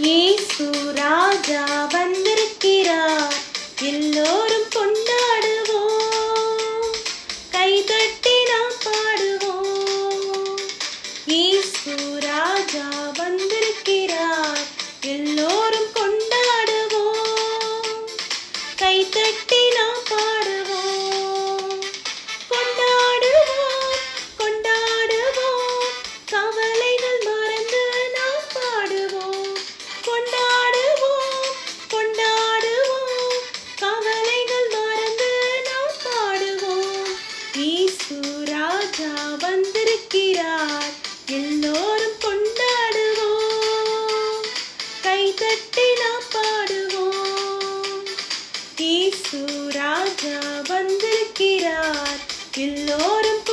இயேசு ராஜா வந்திருக்கிறார், எல்லோரும் கொண்டாடுவோம், கைதட்டி நாம் பாடுவோம். இயேசு ராஜா வந்திருக்கிறார், எல்லோரும் கொண்டாடுவோம், கைதட்டி நாம் பாடுவோம். கொண்டாடுவோம், கொண்டாடுவோம், கவலைகள் மறந்து நாம் பாடுவோம். கொண்டாடுவோம், கொண்டாடுவோம், கவலைகள் மறந்து நாம் பாடுவோம். இயேசு ராஜா வந்திருக்கிறார், எல்லோரும் கொண்டாடுவோம், கைதட்டி நாம் பாடுவோம். இயேசு ராஜா வந்திருக்கிறார், எல்லோரும்